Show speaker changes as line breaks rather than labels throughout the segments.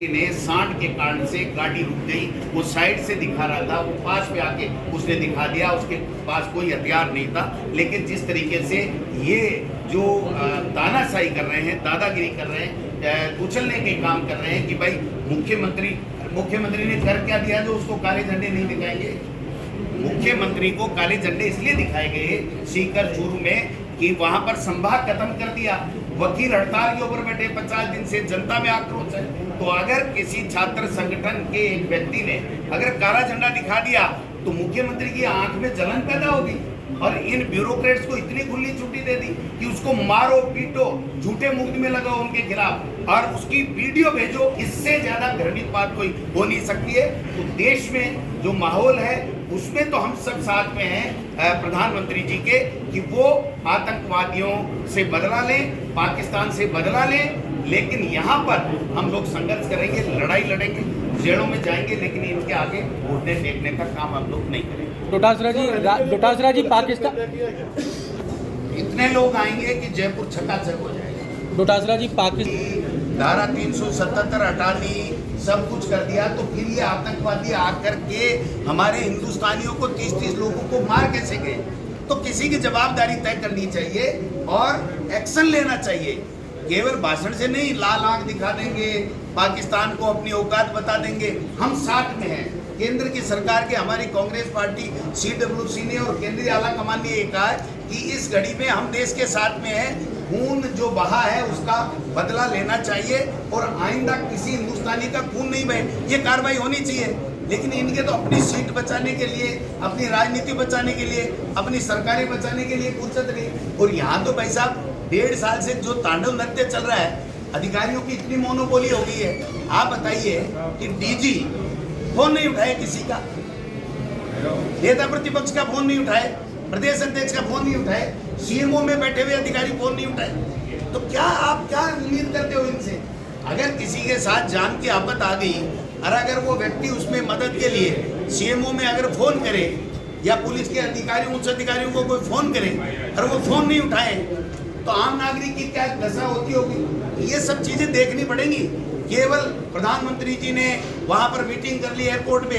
ने 60 के कारण से गाड़ी रुक गई। वो साइड से दिखा रहा था, वो पास में आके उसने दिखा दिया, उसके पास कोई हथियार नहीं था। लेकिन जिस तरीके से ये जो तानाशाही कर रहे हैं, दादागिरी कर रहे हैं, कुचलने के काम कर रहे हैं कि भाई मुख्यमंत्री ने कर क्या दिया जो उसको काले झंडे नहीं दिखाएंगे। मुख्यमंत्री को काले झंडे इसलिए दिखाए गए सीकर चूरू में कि वहां पर संभाग खत्म कर दिया। वकील हड़ताल के ऊपर बैठे, 50 दिन से जनता में आक्रोश है। तो अगर किसी छात्र संगठन के एक व्यक्ति ने अगर काला झंडा दिखा दिया तो मुख्यमंत्री की आंख में जलन पैदा होगी और इन ब्यूरोक्रेट्स को इतनी खुली छुट्टी दे दी कि उसको मारो पीटो, झूठे मुकदमे लगाओ उनके खिलाफ और उसकी वीडियो भेजो। इससे ज्यादा घृणित बात कोई हो नहीं सकती है। तो देश में जो माहौल है उसमें तो हम सब साथ में हैं प्रधानमंत्री जी के कि वो आतंकवादियों से बदला लें, पाकिस्तान से बदला लें। लेकिन यहाँ पर हम लोग संघर्ष करेंगे, लड़ाई लड़ेंगे, जेलों में जाएंगे, लेकिन इनके आगे घुटने टेकने का काम हम लोग नहीं करेंगे।
डोटासरा जी पाकिस्तान
इतने लोग आएंगे कि जयपुर छक्का-छक्का हो जाएगा।
डोटासरा जी पाकिस्तान
धारा 377 हटा दी, सब कुछ कर दिया, तो फिर ये आतंकवादी आकर के हमारे हिंदुस्तानियों को 30-30 लोगों को मार कैसे गए। तो किसी की जवाबदारी तय करनी चाहिए और एक्शन लेना चाहिए। केवल भाषण से नहीं, लाल आंख दिखा देंगे, पाकिस्तान को अपनी औकात बता देंगे। हम साथ में हैं। केंद्र की सरकार के हमारी कांग्रेस पार्टी CWC ने और केंद्रीय आला कमान ने कहा है कि इस घड़ी में हम देश के साथ में हैं। खून जो बहा है उसका बदला लेना चाहिए और आइंदा किसी हिंदुस्तानी का खून नहीं बहे, ये कार्रवाई होनी चाहिए। लेकिन इनके तो अपनी सीट बचाने के लिए, अपनी राजनीति बचाने के लिए, अपनी सरकारें बचाने के लिए फुर्सत नहीं। और यहाँ तो भाई साहब 1.5 साल से जो तांडव नृत्य चल रहा है, अधिकारियों की इतनी मोनोपोली हो गई है। आप बताइए कि DG फोन नहीं उठाए किसी का, नेता प्रतिपक्ष का फोन नहीं उठाए, प्रदेश अध्यक्ष का फोन नहीं उठाए, CMO में बैठे हुए अधिकारी फोन नहीं उठाए। तो क्या आप क्या उम्मीद करते हो इनसे? अगर किसी के साथ जान की आफत आ गई और अगर वो व्यक्ति उसमें मदद के लिए CMO में अगर फोन करे या पुलिस के अधिकारियों, उच्च अधिकारियों को कोई फोन करे और वो फोन नहीं उठाए तो आम नागरिक की क्या दशा होती होगी। ये सब चीजें देखनी पड़ेंगी। केवल प्रधानमंत्री जी ने वहां पर मीटिंग कर ली एयरपोर्ट पे,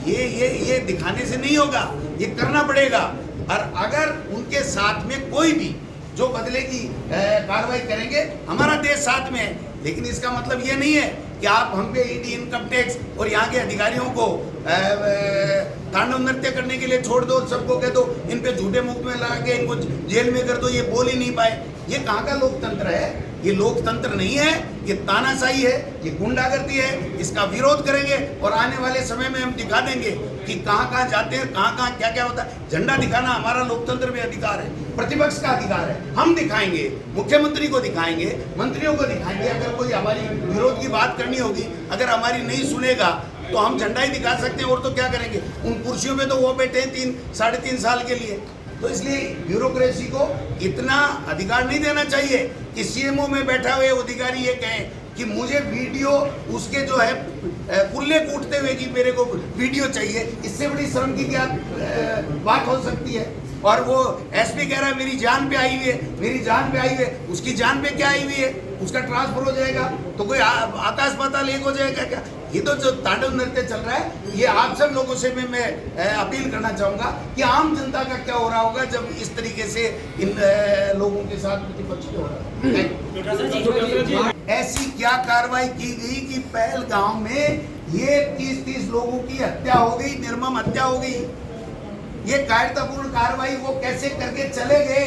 ये दिखाने से नहीं होगा, ये करना पड़ेगा। और अगर उनके साथ में कोई भी जो बदले की कार्रवाई करेंगे, हमारा देश साथ में है। लेकिन इसका मतलब ये नहीं है कि आप हम पे ED, इनकम टैक्स और यहाँ के अधिकारियों को तांडव नृत्य करने के लिए छोड़ दो, सबको कह दो इन पे झूठे मुकदमे लगा के इनको जेल में कर दो, ये बोल ही नहीं पाए। ये कहाँ का लोकतंत्र है? ये लोकतंत्र नहीं है, ये तानाशाही है, ये गुंडागर्दी है। इसका विरोध करेंगे और आने वाले समय में हम दिखा देंगे कि कहाँ कहाँ जाते हैं, कहाँ कहाँ क्या क्या होता है। झंडा दिखाना हमारा लोकतंत्र में अधिकार है, प्रतिपक्ष का अधिकार है। हम दिखाएंगे, मुख्यमंत्री को दिखाएंगे, मंत्रियों को दिखाएंगे। अगर कोई हमारी विरोध की बात करनी होगी, अगर हमारी नहीं सुनेगा तो हम झंडा ही दिखा सकते हैं। और तो क्या करेंगे? उन कुर्सियों में तो वो बैठे हैं 3-3.5 साल के लिए। तो इसलिए ब्यूरोक्रेसी को इतना अधिकार नहीं देना चाहिए कि CMO में बैठा हुए अधिकारी ये कहें कि मुझे वीडियो उसके जो है कुल्ले कूटते हुए कि मेरे को वीडियो चाहिए। इससे बड़ी शर्म की क्या बात हो सकती है? और वो SP कह रहा है मेरी जान पे आई हुई है, मेरी जान पे आई हुई है। उसकी जान पे क्या आई हुई है? उसका ट्रांसफर हो जाएगा तो कोई आकाश पाताल एक हो जाएगा क्या? ये तो जो तांडव नृत्य चल रहा है, ये आप सब लोगों से मैं अपील करना चाहूंगा कि आम जनता का क्या हो रहा होगा जब इस तरीके से इन लोगों के साथ प्रतिपक्ष हो रहा है। ऐसी क्या कार्रवाई की गई कि पहलगाम में ये 30-30 लोगों की हत्या हो गई, निर्मम हत्या हो गई। ये कायरतापूर्ण कार्रवाई वो कैसे करके चले गए?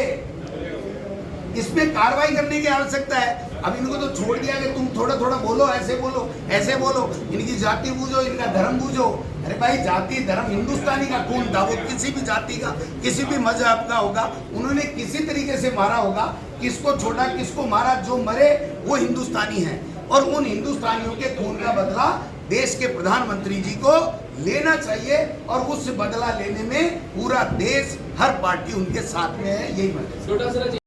इसमें कार्रवाई करने की आवश्यकता है। अब इनको तो छोड़ दिया कि तुम थोड़ा थोड़ा बोलो, ऐसे बोलो, ऐसे बोलो, इनकी जाति बूझो, इनका धर्म बूझो। अरे भाई, जाति धर्म हिंदुस्तानी का खून था, वो किसी भी जाति का, किसी भी मजहब का होगा, उन्होंने किसी तरीके से मारा होगा। किसको छोड़ा, किसको मारा, जो मरे वो हिंदुस्तानी है। और उन हिंदुस्तानियों के खून का बदला देश के प्रधानमंत्री जी को लेना चाहिए और उस बदला लेने में पूरा देश, हर पार्टी उनके साथ में है। यही मतलब।